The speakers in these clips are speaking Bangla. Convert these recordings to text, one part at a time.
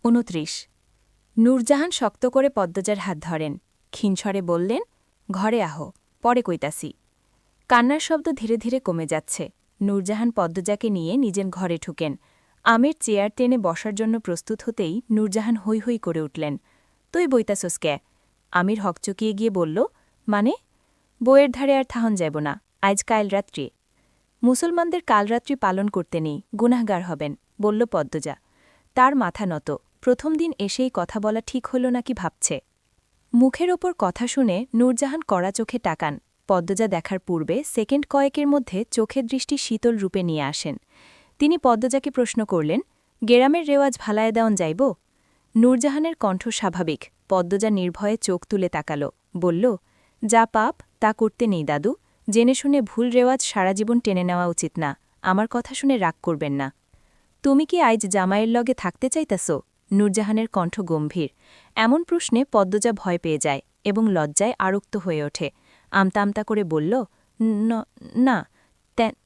২৯ নূরজাহান শক্ত করে পদ্মজার হাত ধরেন, ক্ষীণস্বরে বললেন, ঘরে আহো, পরে কইতাসি। কান্নার শব্দ ধীরে ধীরে কমে যাচ্ছে। নূরজাহান পদ্মজাকে নিয়ে নিজের ঘরে ঢুকেন। আমির চেয়ার টেনে বসার জন্য প্রস্তুত হতেই নূরজাহান হৈ হৈ করে উঠলেন, তুই বইতাসোস ক্যা? আমির হকচকিয়ে গিয়ে বলল, মানে? বইয়ের ধারে আর থাহন যাব না, আজ কাল রাত্রি। মুসলমানদের কালরাত্রি পালন করতে নেই, গুনাহগার হবেন, বলল পদ্মজা। তার মাথা নত, প্রথম দিন এসেই কথা বলা ঠিক হল নাকি ভাবছে। মুখের ওপর কথা শুনে নূরজাহান কড়া চোখে টাকান। পদ্মজা দেখার পূর্বে সেকেন্ড কয়েকের মধ্যে চোখের দৃষ্টি শীতল রূপে নিয়ে আসেন। তিনি পদ্মজাকে প্রশ্ন করলেন, গেরামের রেওয়াজ ভালায় দেওয়ান যাইব? নূরজাহানের কণ্ঠ স্বাভাবিক। পদ্মজা নির্ভয়ে চোখ তুলে তাকাল, বলল, যা পাপ তা করতে নেই দাদু, জেনে শুনে ভুল রেওয়াজ সারা জীবন টেনে নেওয়া উচিত না, আমার কথা শুনে রাগ করবেন না। তুমি কি আইজ জামাইয়ের লগে থাকতে চাইতাস? নূরজাহানের কণ্ঠ গম্ভীর। এমন প্রশ্নে পদ্মজা ভয় পেয়ে যায় এবং লজ্জায় আরক্ত হয়ে ওঠে। আমতা আমতা করে বলল, না,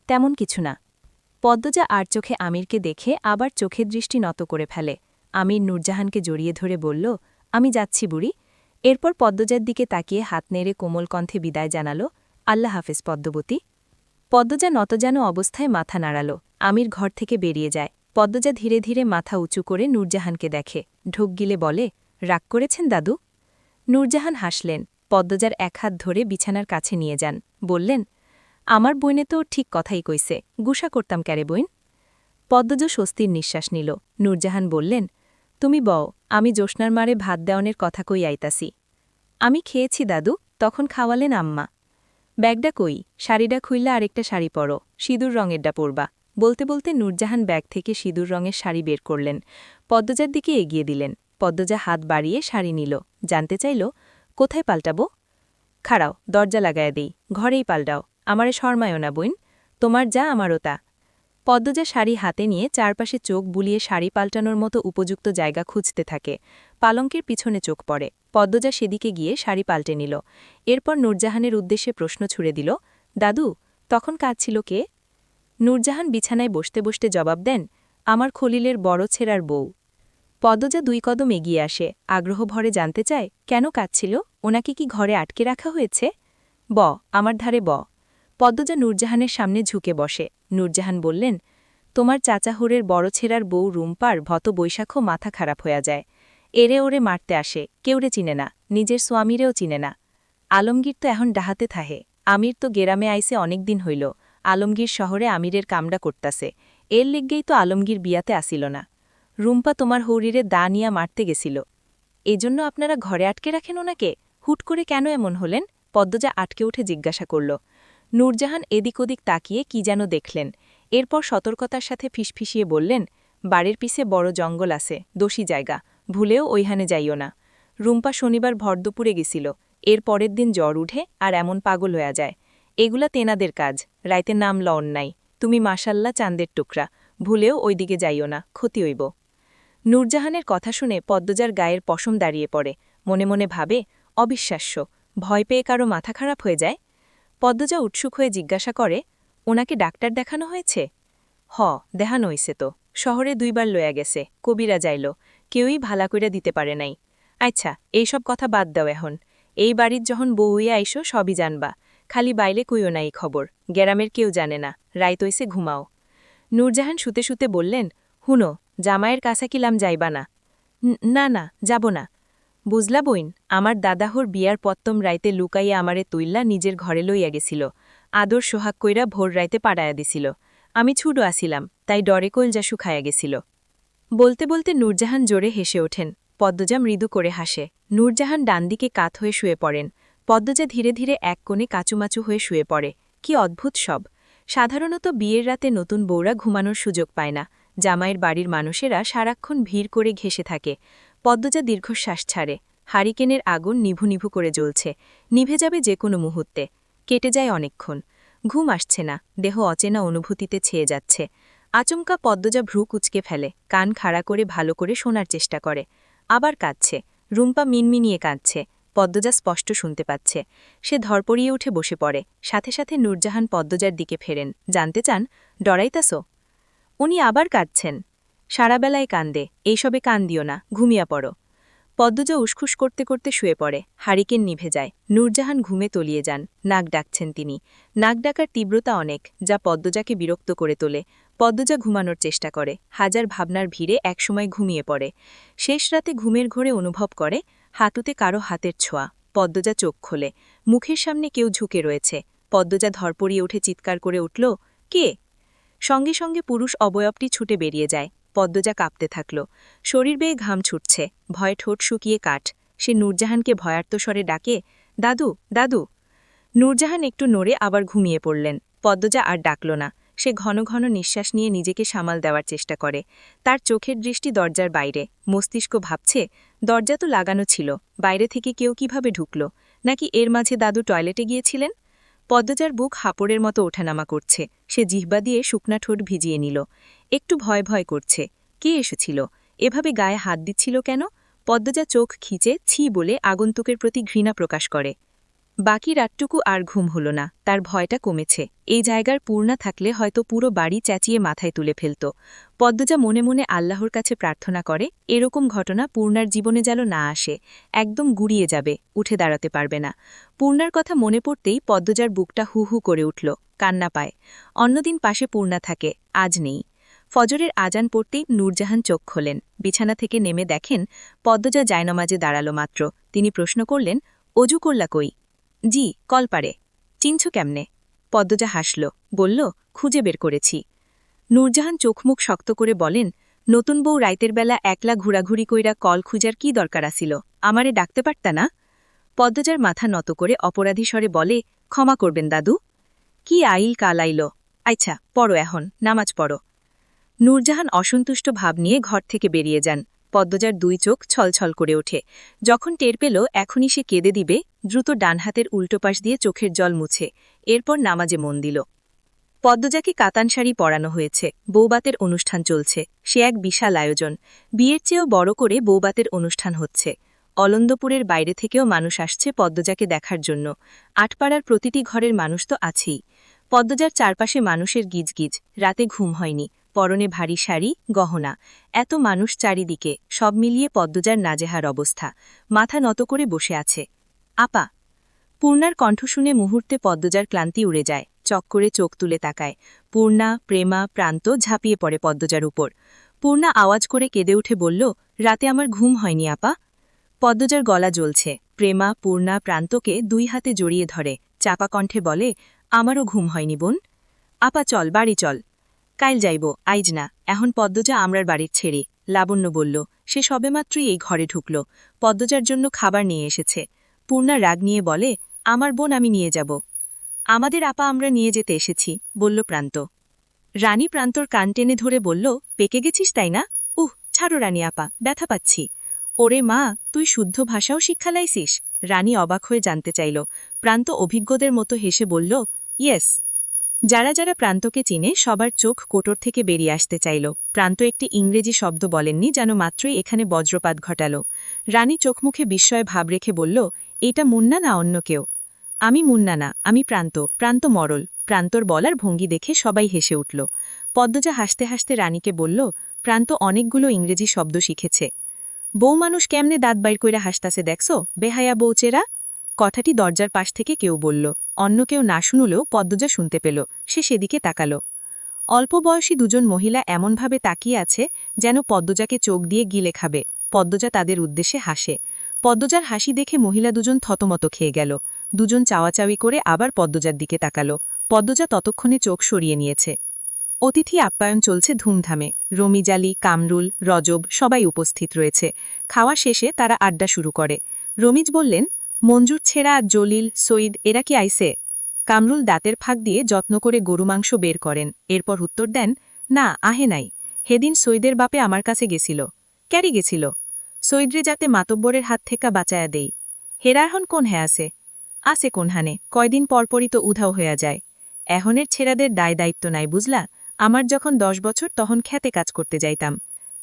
তেমন কিছু না। পদ্মজা আর চোখে আমিরকে দেখে আবার চোখের দৃষ্টি নত করে ফেলে। আমির নূরজাহানকে জড়িয়ে ধরে বলল, আমি যাচ্ছি বুড়ি। এরপর পদ্মজার দিকে তাকিয়ে হাত নেড়ে কোমল কণ্ঠে বিদায় জানাল, আল্লাহ হাফেজ পদ্মবতী। পদ্মজা নতজানো অবস্থায় মাথা নাড়াল। আমির ঘর থেকে বেরিয়ে যায়। পদ্মজা ধীরে ধীরে মাথা উঁচু করে নূরজাহানকে দেখে, ঢোক গিলে বলে, রাগ করেছেন দাদু? নূরজাহান হাসলেন। পদ্মজার এক হাত ধরে বিছানার কাছে নিয়ে যান, বললেন, আমার বইনে তো ঠিক কথাই কইছে, গুসা করতাম ক্যারে বইন। পদ্মজা স্বস্তির নিঃশ্বাস নিল। নূরজাহান বললেন, তুমি বও, আমি জ্যোৎস্নার মারে ভাত দেওয়ানের কথা কই আইতাসি। আমি খেয়েছি দাদু, তখন খাওয়ালেন আম্মা। ব্যাগডা কই, শাড়িটা খুইল্লা আরেকটা শাড়ি পরো, সিঁদুর রঙেরডা পরবা। বলতে বলতে নূরজাহান ব্যাগ থেকে সিঁদুর রঙের শাড়ি বের করলেন, পদ্মজার দিকে এগিয়ে দিলেন। পদ্মজা হাত বাড়িয়ে শাড়ি নিল, জানতে চাইল, কোথায় পাল্টাবো? খাড়াও, দরজা লাগায়া দেই, ঘরেই পাল্টাও, আমারে শর্মায়ও না বইন, তোমার যা আমারও তা। পদ্মজা শাড়ি হাতে নিয়ে চারপাশে চোখ বুলিয়ে শাড়ি পাল্টানোর মতো উপযুক্ত জায়গা খুঁজতে থাকে। পালঙ্কের পিছনে চোখ পড়ে। পদ্মজা সেদিকে গিয়ে শাড়ি পাল্টে নিল। এরপর নূরজাহানের উদ্দেশ্যে প্রশ্ন ছুড়ে দিল, দাদু, তখন কাঁদছিল কে? নূরজাহান বিছানায় বসতে বসতে জবাব দেন, আমার খলিলের বড় ছেঁড়ার বউ। পদ্মজা 2 কদম এগিয়ে আসে, আগ্রহ ভরে জানতে চায়, কেন কাঁদছিল? ওনাকে কি ঘরে আটকে রাখা হয়েছে? আমার ধারে পদ্মজা নূরজাহানের সামনে ঝুঁকে বসে। নূরজাহান বললেন, তোমার চাচাহুরের বড় ছেঁড়ার বউ রুম্পার ভত বৈশাখও মাথা খারাপ হয়ে যায়। এরে ওরে মারতে আসে, কেউরে চিনে না, নিজের স্বামীরেও চিনে না। আলমগীর তো এখন ডাহাতে থাহে, আমির তো গেরামে আইসে অনেক দিন হইল, আলমগীর শহরে আমিরের কামডা করতাছে, এর লিগেই তো আলমগীর বিয়াতে আসিল না। রুম্পা তোমার হৌরিরে দা নিয়া মারতে গেছিল। এজন্য আপনারা ঘরে আটকে রাখেন ওনাকে? হুট করে কেন এমন হলেন? পদ্মজা আটকে উঠে জিজ্ঞাসা করল। নূরজাহান এদিক ওদিক তাকিয়ে কি যেন দেখলেন। এরপর সতর্কতার সাথে ফিসফিসিয়ে বললেন, বাড়ির পিছে বড় জঙ্গল আছে, দোষী জায়গা, ভুলেও ওইখানে যাইও না। রুম্পা শনিবার ভরদুপুরে গেছিল, এর পরের দিন জ্বর উঠে আর এমন পাগল হয়ে যায়। এগুলা তেনাদের কাজ, রাইতে নাম লওন নাই। তুমি মাশাল্লা চাঁদের টুকরা, ভুলেও ওইদিকে যাইও না, ক্ষতি হইব। নূরজাহানের কথা শুনে পদ্মজার গায়ের পশম দাঁড়িয়ে পড়ে। মনে মনে ভাবে, অবিশ্বাস্য, ভয় পেয়ে কারো মাথা খারাপ হয়ে যায়। পদ্মজা উৎসুক হয়ে জিজ্ঞাসা করে, ওনাকে ডাক্তার দেখানো হয়েছে? দেখানো হইছে তো, শহরে 2 বার লয়া গেছে, কবিরা যাইল, কেউই ভালা কইরা দিতে পারে নাই। আচ্ছা, এইসব কথা বাদ দাও এখন। এই বাড়ির যখন বউ হইয়া আইসো সবই জানবা, খালি বাইলে কইও না এই খবর, গ্রামের কেউ জানে না, রাইত হইছে ঘুমাও। নূরজাহান শুতে শুতে বললেন, হুনো, জামাইয়ের কাছা কিলাম যাইবা না? না, যাব না। বুঝলা বইন, আমার দাদাহর বিয়ার পত্তম রাইতে লুকাইয়া আমারে তুইল্লা নিজের ঘরে লইয়া গেছিল, আদর সোহাগ কইরা ভোর রাইতে পাড়ায়া দিছিল। আমি ছুডো আসিলাম, তাই ডরে কইলজা শুকায়া গেছিল। বলতে বলতে নূরজাহান জোরে হেসে ওঠেন। পদ্মজা মৃদু করে হাসে। নূরজাহান ডানদিকে কাত হয়ে শুয়ে পড়েন। পদ্মজা ধীরে ধীরে এক কোণে কাচুমাচু হয়ে শুয়ে পড়ে। কি অদ্ভুত সব! সাধারণত বিয়ের রাতে নতুন বউরা ঘুমানোর সুযোগ পায় না, জামাইয়ের বাড়ির মানুষেরা সারাক্ষণ ভিড় করে ঘেঁষে থাকে। পদ্মজা দীর্ঘশ্বাস ছাড়ে। হারিকেনের আগুন নিভু নিভু করে জ্বলছে, নিভে যাবে যে কোনো মুহূর্তে। কেটে যায় অনেকক্ষণ। ঘুম আসছে না, দেহ অচেনা অনুভূতিতে ছেয়ে যাচ্ছে। আচমকা পদ্মজা ভ্রু কুচকে ফেলে, কান খাড়া করে ভালো করে শোনার চেষ্টা করে। আবার কাঁদছে, রুম্পা মিনমিনিয়ে কাঁদছে, পদ্মজা স্পষ্ট শুনতে পাচ্ছে। সে ধরপড়িয়ে উঠে বসে পড়ে। সাথে সাথে নূরজাহান পদ্মজার দিকে ফেরেন, জানতে চান, ডরাইতাসো? উনি আবার কাঁদছেন। সারাবেলায় কান্দে, এইসবে কান দিও না, ঘুমিয়া পড়ো। পদ্মজা উসখুস করতে করতে শুয়ে পড়ে, হারিকেন নিভে যায়। নূরজাহান ঘুমে তলিয়ে যান, নাক ডাকছেন তিনি। নাক ডাকার তীব্রতা অনেক, যা পদ্মজাকে বিরক্ত করে তোলে। পদ্মজা ঘুমানোর চেষ্টা করে, হাজার ভাবনার ভিড়ে একসময় ঘুমিয়ে পড়ে। শেষ রাতে ঘুমের ঘোরে অনুভব করে হাঁটুতে কারো হাতের ছোঁয়া। পদ্মজা চোখ খোলে, মুখের সামনে কেউ ঝুঁকে রয়েছে। পদ্মজা ধরপড়িয়ে উঠে চিৎকার করে উঠল, কে? সঙ্গে সঙ্গে পুরুষ অবয়বটি ছুটে বেরিয়ে যায়। পদ্মজা কাঁপতে থাকল, শরীর বেয়ে ঘাম ছুটছে, ভয়ে ঠোঁট শুকিয়ে কাঠ। সে নূরজাহানকে ভয়ার্ত স্বরে ডাকে, দাদু, দাদু। নূরজাহান একটু নড়ে আবার ঘুমিয়ে পড়লেন। পদ্মজা আর ডাকল না। সে ঘন ঘন নিঃশ্বাস নিয়ে নিজেকে সামাল দেওয়ার চেষ্টা করে। তার চোখের দৃষ্টি দরজার বাইরে। মস্তিষ্ক ভাবছে, দরজা তো লাগানো ছিল, বাইরে থেকে কেউ কিভাবে ঢুকল? নাকি এর মাঝে দাদু টয়লেটে গিয়েছিলেন? পদ্মজার বুক হাঁপড়ের মতো ওঠানামা করছে। সে জিহ্বা দিয়ে শুকনা ঠোঁট ভিজিয়ে নিল। একটু ভয় ভয় করছে। কে এসেছিল? এভাবে গায়ে হাত দিচ্ছিল কেন? পদ্মজা চোখ খিচে ছি বলে আগন্তুকের প্রতি ঘৃণা প্রকাশ করে। বাকি রাতটুকু আর ঘুম হল না, তার ভয়টা কমেছে। এই জায়গার পূর্ণা থাকলে হয়তো পুরো বাড়ি চেঁচিয়ে মাথায় তুলে ফেলত। পদ্মজা মনে মনে আল্লাহর কাছে প্রার্থনা করে এরকম ঘটনা পূর্ণার জীবনে যেন না আসে। একদম গুড়িয়ে যাবে, উঠে দাঁড়াতে পারবে না। পূর্ণার কথা মনে পড়তেই পদ্মজার বুকটা হু হু করে উঠল, কান্না পায়। অন্যদিন পাশে পূর্ণা থাকে, আজ নেই। ফজরের আজান পড়তেই নূরজাহান চোখ খোলেন। বিছানা থেকে নেমে দেখেন পদ্মজা জায়নমাজে দাঁড়ালো মাত্র। তিনি প্রশ্ন করলেন, অজু করলা কই? জি, কলপারে। চিনছ কেমনে? পদ্মজা হাসল, বলল, খুঁজে বের করেছি। নূরজাহান চোখমুখ শক্ত করে বলেন, নতুন বউ রাইতের বেলা একলা ঘুরাঘুরি কইরা কল খুঁজার কি দরকার আসিল? আমারে ডাকতে পারতা না? পদ্মজার মাথা নত করে অপরাধী স্বরে বলে, ক্ষমা করবেন দাদু। কি আইল কাল আইল। আচ্ছা, পড়ো এখন, নামাজ পড়ো। নূরজাহান অসন্তুষ্ট ভাব নিয়ে ঘর থেকে বেরিয়ে যান। পদ্মজার দুই চোখ ছলছল করে ওঠে। যখন টের পেল এখনই সে কেঁদে দিবে, দ্রুত ডান হাতের উল্টো পাশ দিয়ে চোখের জল মুছে এরপর নামাজে মন দিল। পদ্মজাকে কাতান শাড়ি পরানো হয়েছে, বৌবাতের অনুষ্ঠান চলছে। সে এক বিশাল আয়োজন। বিয়ের চেয়েও বড় করে বৌবাতের অনুষ্ঠান হচ্ছে। অলন্দপুরের বাইরে থেকেও মানুষ আসছে পদ্মজাকে দেখার জন্য। আটপাড়ার প্রতিটি ঘরের মানুষ তো আছেই। পদ্মজার চারপাশে মানুষের গিজগিজ, রাতে ঘুম হয়নি। পরনে ভারী শাড়ি, গহনা। এত মানুষ চারিদিকে, সব মিলিয়ে পদ্মজার নাজেহার অবস্থা। মাথা নত করে বসে আছে। আপা। পূর্ণার কণ্ঠ শুনে মুহূর্তে পদ্মজার ক্লান্তি উড়ে যায়। চক করে চোখ তুলে তাকায়। পূর্ণা, প্রেমা, প্রান্ত ঝাঁপিয়ে পড়ে পদ্মজার উপর। পূর্ণা আওয়াজ করে কেঁদে উঠে বলল, রাতে আমার ঘুম হয়নি আপা। পদ্মজার গলা জ্বলছে। প্রেমা, পূর্ণা, প্রান্তকে দুই হাতে জড়িয়ে ধরে চাপা কণ্ঠে বলে, আমারও ঘুম হয়নি বোন। আপা চল, বাড়ি চল। কাইল যাইব, আইজ না। এখন পদ্মজা আমরার বাড়ির ছেড়ে। লাবণ্য বলল, সে সবেমাত্রই এই ঘরে ঢুকল। পদ্মজার জন্য খাবার নিয়ে এসেছে। পূর্ণা রাগ নিয়ে বলে, আমার বোন আমি নিয়ে যাব। আমাদের আপা আমরা নিয়ে যেতে এসেছি, বলল প্রান্ত। রানী প্রান্তর কান টেনে ধরে বলল, পেকে গেছিস তাই না? ছাড়ো রানী আপা, ব্যথা পাচ্ছি। ওরে মা, তুই শুদ্ধ ভাষাও শিক্ষা লাইছিস? রানী অবাক হয়ে জানতে চাইল। প্রান্ত অভিজ্ঞদের মতো হেসে বলল, ইয়েস। যারা যারা প্রান্তকে চিনে সবার চোখ কোটর থেকে বেরিয়ে আসতে চাইল। প্রান্ত একটি ইংরেজি শব্দ বলেননি, যেন মাত্রই এখানে বজ্রপাত ঘটাল। রানী চোখমুখে বিস্ময় ভাব রেখে বলল, এটা মুন্না না অন্য কেউ? আমি মুন্না না, আমি প্রান্ত, প্রান্ত মরল। প্রান্তর বলার ভঙ্গি দেখে সবাই হেসে উঠল। পদ্মজা হাসতে হাসতে রানীকে বলল, প্রান্ত অনেকগুলো ইংরেজি শব্দ শিখেছে। বউ মানুষ কেমনে দাঁত বাইর কইরা হাসতাছে দেখছো, বেহায়া বউচেরা? কথাটি দরজার পাশ থেকে কেউ বলল। অন্য কেউ না শুনলেও পদ্মজা শুনতে পেল। সে সেদিকে তাকাল। অল্প বয়সী দুজন মহিলা এমনভাবে তাকিয়ে আছে যেন পদ্মজাকে চোখ দিয়ে গিলে খাবে। পদ্মজা তাদের উদ্দেশ্যে হাসে। পদ্মজার হাসি দেখে মহিলা দুজন থতমত খেয়ে গেল। দুজন চাওয়াচাওয়ি করে আবার পদ্মজার দিকে তাকাল। পদ্মজা ততক্ষণে চোখ সরিয়ে নিয়েছে। অতিথি আপ্যায়ন চলছে ধুমধামে। রমিজালি, কামরুল, রজব সবাই উপস্থিত রয়েছে। খাওয়া শেষে তারা আড্ডা শুরু করে। রমিজ বললেন, মঞ্জুর ছেড়া, জলিল, সঈদ এরা কি আইসে? কামরুল দাঁতের ফাঁক দিয়ে যত্ন করে গরু মাংস বের করেন। এরপর উত্তর দেন, না, আহে নাই। হেদিন সঈদের বাপে আমার কাছে গেছিল। ক্যারি গেছিল? সঈদরে যাতে মাতব্বরের হাত থেকে বাঁচায়া দেই। হেরারহন কোন হ্যাঁ আসে কোনহানে, কয়দিন পরপরই তো উধাও হইয়া যায়। এহনের ছেড়াদের দায় দায়িত্ব নাই বুঝলা। আমার যখন 10 বছর তখন খ্যাতে কাজ করতে যাইতাম।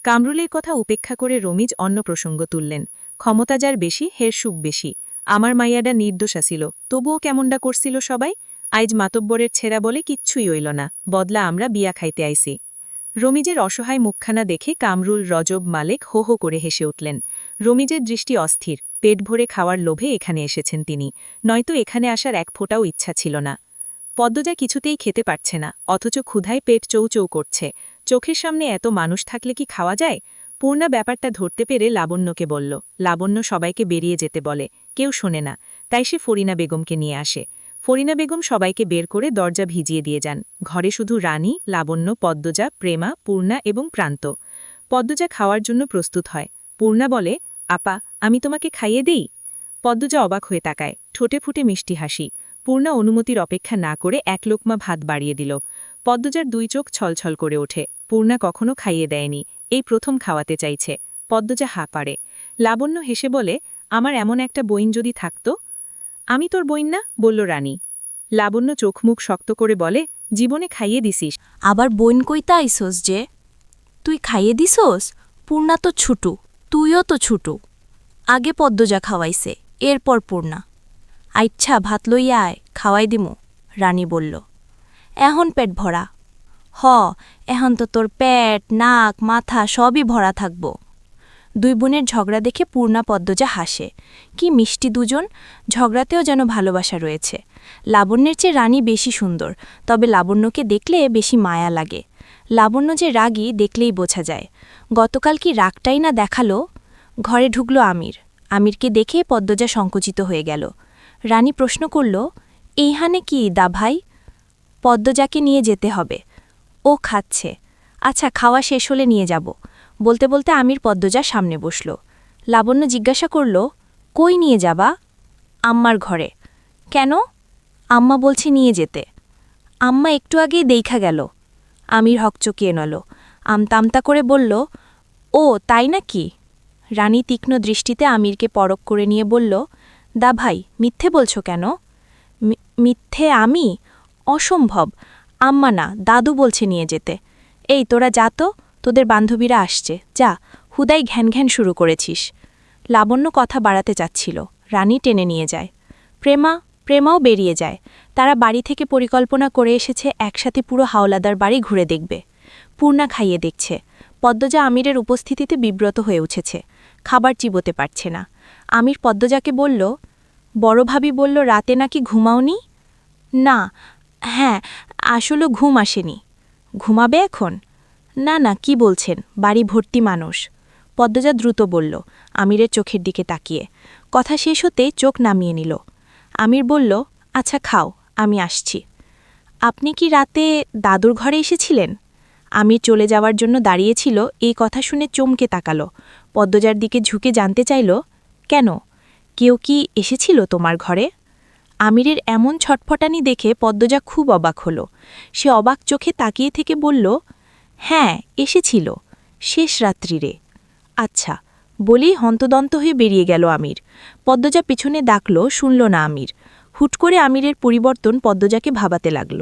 কামরুলের কথা উপেক্ষা করে রমিজ অন্য প্রসঙ্গ তুললেন। ক্ষমতা যার বেশি, হের সুখ বেশি। আমার মাইয়াডা নির্দোষ আসিল, তবুও কেমনডা করছিল সবাই। আইজ মাতব্বরের ছেড়া বলে কিচ্ছুই হইল না, বদলা আমরা বিয়া খাইতে আইছি। রমিজের অসহায় মুখখানা দেখে কামরুল, রজব, মালেক হো হো করে হেসে উঠলেন। রমিজের দৃষ্টি অস্থির, পেট ভরে খাওয়ার লোভে এখানে এসেছেন তিনি, নয়তো এখানে আসার এক ফোঁটাও ইচ্ছা ছিল না। পদ্মজা কিছুতেই খেতে পারছে না, অথচ ক্ষুধায় পেট চৌচৌ করছে। চোখের সামনে এত মানুষ থাকলে কি খাওয়া যায়? পূর্ণা ব্যাপারটা ধরতে পেরে লাবণ্যকে বলল। লাবণ্য সবাইকে বেরিয়ে যেতে বলে, কেউ শোনে না, তাই সে ফরিনা বেগমকে নিয়ে আসে। ফরিনা বেগম সবাইকে বের করে দরজা ভিজিয়ে দিয়ে যান। ঘরে শুধু রানী, লাবণ্য, পদ্মজা, প্রেমা, পূর্ণা এবং প্রান্ত। পদ্মজা খাওয়ার জন্য প্রস্তুত হয়। পূর্ণা বলে, আপা, আমি তোমাকে খাইয়ে দেই? পদ্মজা অবাক হয়ে তাকায়, ঠোঁটে ফুটে মিষ্টি হাসি। পূর্ণা অনুমতির অপেক্ষা না করে এক লোকমা ভাত বাড়িয়ে দিল। পদ্মজার দুই চোখ ছলছল করে ওঠে। পূর্ণা কখনো খাইয়ে দেয়নি, এই প্রথম খাওয়াতে চাইছে। পদ্মজা হা পারে। লাবণ্য হেসে বলে, আমার এমন একটা বইন যদি থাকত। আমি তোর বইন না, বলল রানী। লাবণ্য চোখ মুখ শক্ত করে বলে, জীবনে খাইয়ে দিছিস। আবার বোন কইতা আইসোস যে তুই খাইয়ে দিছোস? পূর্ণা তো ছুটু, তুইও তো ছুটু। আগে পদ্মজা খাওয়াইছে, এরপর পূর্ণা। আচ্ছা, ভাত লইয়া আয়, খাওয়াই দিমু, রানী বলল। এখন পেট ভরা। হ, এখন তো তোর পেট, নাক, মাথা সবই ভরা থাকব। দুই বোনের ঝগড়া দেখে পূর্ণা পদ্মজা হাসে। কি মিষ্টি দুজন, ঝগড়াতেও যেন ভালোবাসা রয়েছে। লাবণ্যের চেয়ে রানী বেশি সুন্দর, তবে লাবণ্যকে দেখলে বেশি মায়া লাগে। লাবণ্য যে রাগী দেখলেই বোঝা যায়। গতকাল কি রাগটাই না দেখালো। ঘরে ঢুকল আমির। আমিরকে দেখে পদ্মজা সংকুচিত হয়ে গেল। রানী প্রশ্ন করল, এইহানে কি দা ভাই? পদ্মজাকে নিয়ে যেতে হবে, ও খাচ্ছে। আচ্ছা, খাওয়া শেষ হলে নিয়ে যাব। বলতে বলতে আমির পদ্মজার সামনে বসল। লাবণ্য জিজ্ঞাসা করল, কই নিয়ে যাবা? আম্মার ঘরে। কেন? আম্মা বলছে নিয়ে যেতে। আম্মা একটু আগেই দেইখা গেল। আমির হকচকিয়ে নল, আমতা আমতা করে বলল, ও তাই নাকি? রানী তীক্ষ্ণ দৃষ্টিতে আমিরকে পরখ করে নিয়ে বলল, দা ভাই, মিথ্যে বলছো কেন? মিথ্যে আমি? অসম্ভব, আম্মা না, দাদু বলছে নিয়ে যেতে। এই তোরা যা তো, তোদের বান্ধবীরা আসছে, যা, হুদাই ঘ্যান ঘ্যান শুরু করেছিস। লাবণ্য কথা বাড়াতে চাচ্ছিল, রানী টেনে নিয়ে যায়। প্রেমাও বেরিয়ে যায়। তারা বাড়ি থেকে পরিকল্পনা করে এসেছে একসাথে পুরো হাওলাদার বাড়ি ঘুরে দেখবে। পূর্ণা খাইয়ে দেখছে। পদ্মজা আমিরের উপস্থিতিতে বিব্রত হয়ে উঠেছে, খাবার চিবোতে পারছে না। আমির পদ্মজাকে বলল, বড় ভাবি বলল রাতে নাকি ঘুমাওনি? না, হ্যাঁ, আসলে ঘুম আসেনি। ঘুমাবে এখন? না না, কি বলছেন, বাড়ি ভর্তি মানুষ। পদ্মজা দ্রুত বলল, আমিরের চোখের দিকে তাকিয়ে। কথা শেষ হতেই চোখ নামিয়ে নিল। আমির বলল, আচ্ছা খাও, আমি আসছি। আপনি কি রাতে দাদুর ঘরে এসেছিলেন? আমির চলে যাওয়ার জন্য দাঁড়িয়েছিল, এই কথা শুনে চমকে তাকালো। পদ্মজার দিকে ঝুঁকে জানতে চাইল, কেন, কেউ কি এসেছিল তোমার ঘরে? আমিরের এমন ছটফটানি দেখে পদ্মজা খুব অবাক হল। সে অবাক চোখে তাকিয়ে থেকে বলল, হ্যাঁ, এসেছিল, শেষ রাত্রিরে। আচ্ছা, বলেই হন্তদন্ত হয়ে বেরিয়ে গেল আমির। পদ্মজা পিছনে ডাকল, শুনল না আমির। হুট করে আমিরের পরিবর্তন পদ্মজাকে ভাবাতে লাগল।